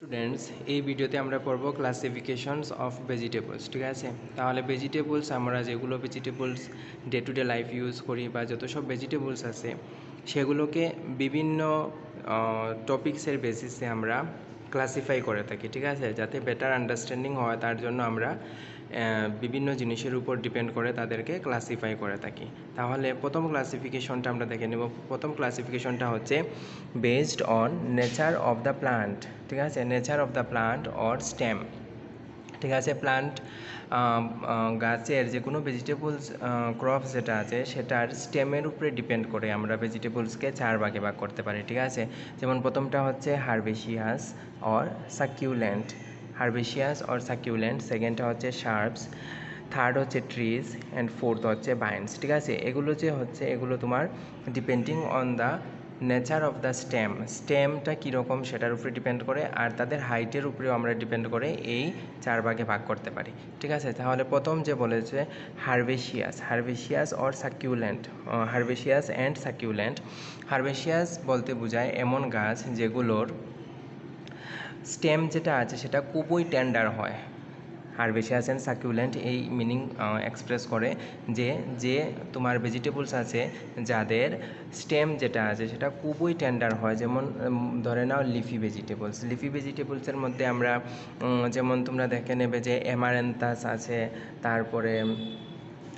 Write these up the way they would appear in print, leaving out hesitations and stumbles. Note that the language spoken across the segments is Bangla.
স্টুডেন্টস এই ভিডিওতে আমরা পড়ব ক্লাসিফিকেশনস অফ ভেজিটেবলস। ঠিক আছে, তাহলে ভেজিটেবলস আমরা যেগুলো vegetables day to day life use করি বা যত সব ভেজিটেবলস আছে সেগুলোকে বিভিন্ন টপিক্সের বেসিসে আমরা ক্লাসিফাই করে থাকি। ঠিক আছে, যাতে বেটার আন্ডারস্ট্যান্ডিং হয় তার জন্য আমরা বিভিন্ন জিনিসের উপর ডিপেন্ড করে তাদেরকে ক্লাসিফাই করে থাকি। তাহলে প্রথম ক্লাসিফিকেশনটা আমরা দেখে নেব। প্রথম ক্লাসিফিকেশনটা হচ্ছে based on nature of the plant. ঠিক আছে, nature of the plant or stem. ঠিক আছে, প্লান্ট গাছের যে কোনো ভেজিটেবলস ক্রপস যেটা আছে সেটার স্টেমের উপরে ডিপেন্ড করে আমরা ভেজিটেবলসকে চার ভাগে ভাগ করতে পারি। ঠিক আছে, যেমন প্রথমটা হচ্ছে হারবেশিয়াস অর সাকিউলেন্ট, হারবেশিয়াস অর সাকিউলেন্ট। সেকেন্ডটা হচ্ছে শার্পস, থার্ড হচ্ছে ট্রিজ, অ্যান্ড ফোর্থ হচ্ছে বাইন্স। ঠিক আছে, এগুলো যে হচ্ছে এগুলো তোমার depending on the nature of the স্টেমটা কীরকম সেটার উপরে ডিপেন্ড করে, আর তাদের হাইটের উপরেও আমরা ডিপেন্ড করে এই চার ভাগে ভাগ করতে পারি। ঠিক আছে, তাহলে প্রথম যে বলেছে হারবেশিয়াস অর সাকিউলেন্ট, হারবেশিয়াস অ্যান্ড সাকিউলেন্ট। হারবেশিয়াস বলতে বোঝায় এমন গাছ যেগুলোর স্টেম যেটা আছে সেটা খুবই টেন্ডার হয়। হারবেশিয়াস অ্যান্ড সাকিউলেন্ট এই মিনিং এক্সপ্রেস করে যে তোমার ভেজিটেবলস আছে যাদের স্টেম যেটা আছে সেটা খুবই টেন্ডার হয়। যেমন ধরে নাও লিফি ভেজিটেবলসের মধ্যে আমরা যেমন তোমরা দেখে নেবে যে অ্যামারেন্থাস আছে, তারপরে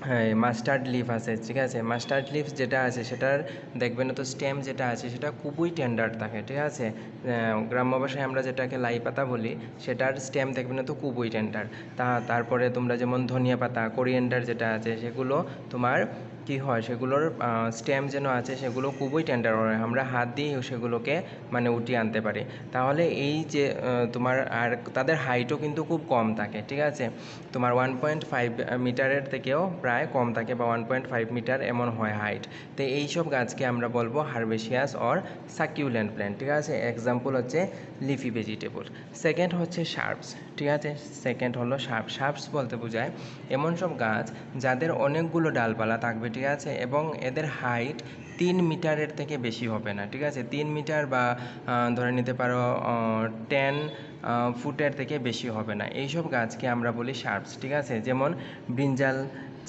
হ্যাঁ মাস্টার্ড লিফ আছে। ঠিক আছে, মাস্টার্ড লিফ যেটা আছে সেটার দেখবেন তো স্টেম যেটা আছে সেটা খুবই টেন্ডার থাকে। ঠিক আছে, গ্রাম্য ভাষায় আমরা যেটাকে লাই পাতা বলি সেটার স্টেম দেখবেন তো খুবই টেন্ডার। তারপরে তোমরা যেমন ধনিয়া পাতা, কোরিয়েন্ডার যেটা আছে সেগুলো তোমার কী হয়, সেগুলোর স্টেম যেন আছে সেগুলো খুবই টেন্ডার হয়, আমরা হাত দিয়ে সেগুলোকে মানে উঠিয়ে আনতে পারি। তাহলে এই যে তোমার আর তাদের হাইটও কিন্তু খুব কম থাকে। ঠিক আছে, তোমার 1.5 মিটারের থেকেও প্রায় কম থাকে বা 1.5 মিটার এমন হয় হাইট। তো এইসব গাছকে আমরা বলবো হারবেশিয়াস অর সাকিউলেন্ট প্ল্যান্ট। ঠিক আছে, এক্সাম্পল হচ্ছে লিফি ভেজিটেবল। সেকেন্ড হচ্ছে শার্পস। ঠিক আছে, সেকেন্ড হলো শার্পস বলতে বোঝায় এমন সব গাছ যাদের অনেকগুলো ডালপালা থাকবে। ঠিক আছে, এবং এদের হাইট 3 মিটারের থেকে বেশি হবে না। ঠিক আছে, 3 মিটার বা ধরে নিতে পারো 10 ফুটের থেকে বেশি হবে না, এইসব গাছকে আমরা বলি শার্পস। ঠিক আছে, যেমন ব্রিঞ্জাল,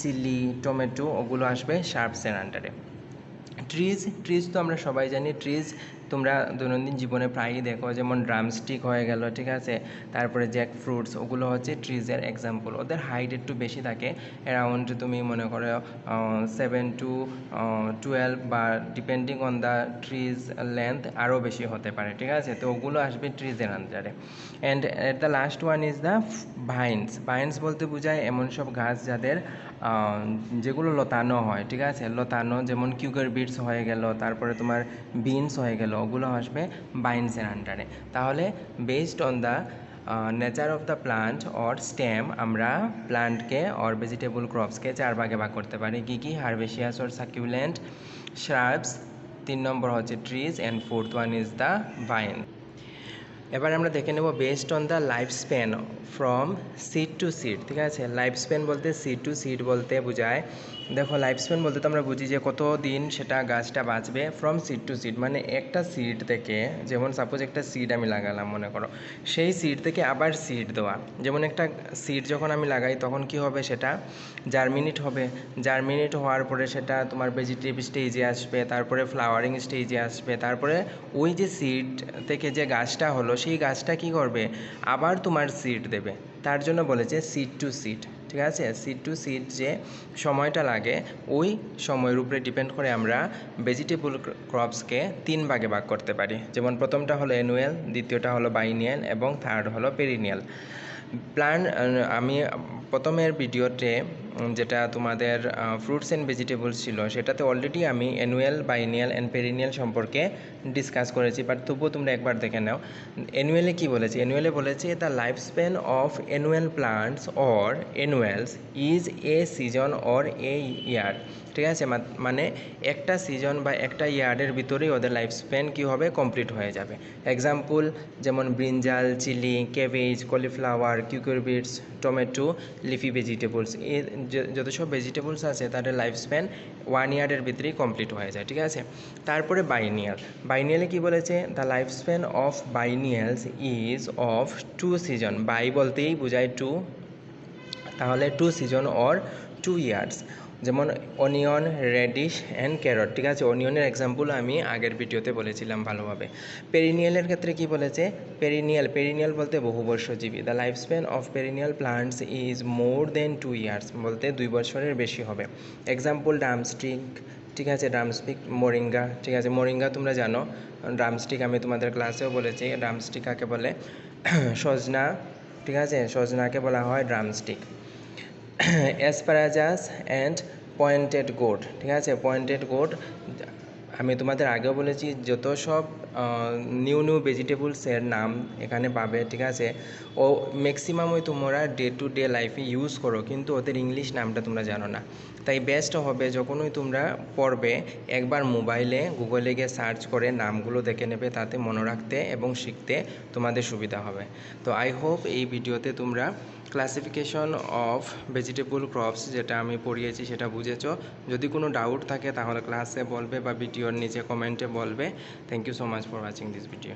চিলি, টমেটো ওগুলো আসবে শার্পসের আন্ডারে। ট্রিজ তো আমরা সবাই জানি, ট্রিজ তোমরা দৈনন্দিন জীবনে প্রায়ই দেখো, যেমন ড্রামস্টিক হয়ে গেল। ঠিক আছে, তারপরে জ্যাক ফ্রুটস, ওগুলো হচ্ছে ট্রিজের এক্সাম্পল। ওদের হাইট একটু বেশি থাকে, অ্যারাউন্ড তুমি মনে করো 7 to 12 বা depending on the trees length আরও বেশি হতে পারে। ঠিক আছে, তো ওগুলো আসবে ট্রিজের আন্ডারে। And at the last one is the vines বলতে বোঝায় এমন সব গাছ যাদের যেগুলো লতানো হয়। ঠিক আছে, লতানো, যেমন কিউকার বিটস হয়ে গেল, তারপরে তোমার বিনস হয়ে গেল, ওগুলো আসবে বাইন্সের আন্ডারে। তাহলে based on the nature of the plant or stem আমরা প্লান্টকে অর ভেজিটেবল ক্রপসকে চার ভাগে ভাগ করতে পারি। কী হারবেশিয়াস অর সাকিউলেন্ট, শ্রাবস, 3 নম্বর হচ্ছে trees, and fourth one is the vine. এবার আমরা দেখে নেব based on the life span from seed two seed. ঠিক আছে, লাইফ স্প্যান বলতে সিড টু সিড বলতে বোঝায়, দেখো লাইফ স্প্যান বলতে তো আমরা বুঝি যে কত দিন সেটা গাছটা বাঁচবে। ফ্রম সিড টু সিড মানে একটা সিড থেকে, যেমন সাপোজ একটা সিড আমি লাগালাম মনে করো, সেই সিড থেকে আবার সিড দেওয়া। যেমন একটা সিড যখন আমি লাগাই তখন কি হবে, সেটা জার্মিনেট হবে, জার্মিনেট হওয়ার পরে সেটা তোমার ভেজিটেটিভ স্টেজে আসবে, তারপরে ফ্লাওয়ারিং স্টেজে আসবে, তারপরে ওই যে সিড থেকে যে গাছটা হলো সেই গাছটা কি করবে, আবার তোমার সিড দেবে। তার জন্য বলেছে সিড টু সিড। ঠিক আছে, সিড টু সিড যে সময়টা লাগে ওই সময়ের উপরে ডিপেন্ড করে আমরা ভেজিটেবল ক্রপসকে 3 ভাগে ভাগ করতে পারি। যেমন প্রথমটা হলো অ্যানুয়াল, দ্বিতীয়টা হলো বাইনিয়াল এবং থার্ড হলো পেরিনিয়াল। আমি প্রথমের ভিডিওতে যেটা তোমাদের ফ্রুটস অ্যান্ড ভেজিটেবলস ছিল সেটাতে অলরেডি আমি অ্যানুয়াল, বাইনিয়াল অ্যান্ড পেরিনিয়াল সম্পর্কে ডিসকাস করেছি, বাট তবুও তোমরা একবার দেখে নাও। অ্যানুয়ালে কী বলেছে, অ্যানুয়ালে বলেছে the life span of annual plants or annuals is a season or a year. ঠিক আছে, মানে একটা সিজন বা একটা ইয়ার্ডের ভিতরেই ওদের লাইফ স্প্যান কী হবে, কমপ্লিট হয়ে যাবে। এক্সাম্পল যেমন brinjal, chilli, cabbage, cauliflower, cucurbits, tomato, leafy vegetables, যত সব ভেজিটেবলস আছে তাদের লাইফ স্প্যান 1 ইয়ারের ভিতরেই কমপ্লিট হয়ে যায়, ঠিক আছে। তারপরে বাইনিয়ালে কি বলেছে, the life span of biennials is of 2 season. Bi বলতেই বোঝায় 2, তাহলে 2 সিজন অর 2 ইয়ার্স। যেমন অনিয়ন, রেডিশ অ্যান্ড ক্যারট, ঠিক আছে। অনিয়নের এক্সাম্পল আমি আগের ভিডিওতে বলেছিলাম ভালোভাবে। পেরিনিয়ালের ক্ষেত্রে কি বলেছে, পেরিনিয়াল বলতে বহুবর্ষজীবী। The life span of perennial plants is more than 2 years, বলতে 2 বছরের বেশি হবে। এক্সাম্পল ড্রামস্টিক, ঠিক আছে, ড্রামস্টিক, মোরিঙ্গা, ঠিক আছে। মোরিঙ্গা তোমরা জানো, ড্রামস্টিক আমি তোমাদের ক্লাসেও বলেছি। ড্রামস্টিক কাকে বলে, সজনা, ঠিক আছে, সজনাকে বলা হয় ড্রামস্টিক। অ্যাসপারাগাস অ্যান্ড পয়েন্টেড গোড, ঠিক আছে। পয়েন্টেড গোড আমি তোমাদের আগেও বলেছি, যত সব নিউ ভেজিটেবলসের নাম এখানে পাবে, ঠিক আছে। ও ম্যাক্সিমামই তোমরা ডে টু ডে লাইফে ইউজ করো, কিন্তু ওদের ইংলিশ নামটা তোমরা জানো না। তাই বেস্ট হবে যখনই তোমরা পড়বে একবার মোবাইলে গুগলে গিয়ে সার্চ করে নামগুলো দেখে নেবে, তাতে মনে রাখতে এবং শিখতে তোমাদের সুবিধা হবে। তো আই হোপ এই ভিডিওতে তোমরা ক্লাসিফিকেশন অফ ভেজিটেবল ক্রপস যেটা আমি পড়িয়েছি সেটা বুঝেছ। যদি কোনো ডাউট থাকে তাহলে ক্লাসে বলবে বা ভিডিওর নিচে কমেন্টে বলবে। Thank you so much for watching this video.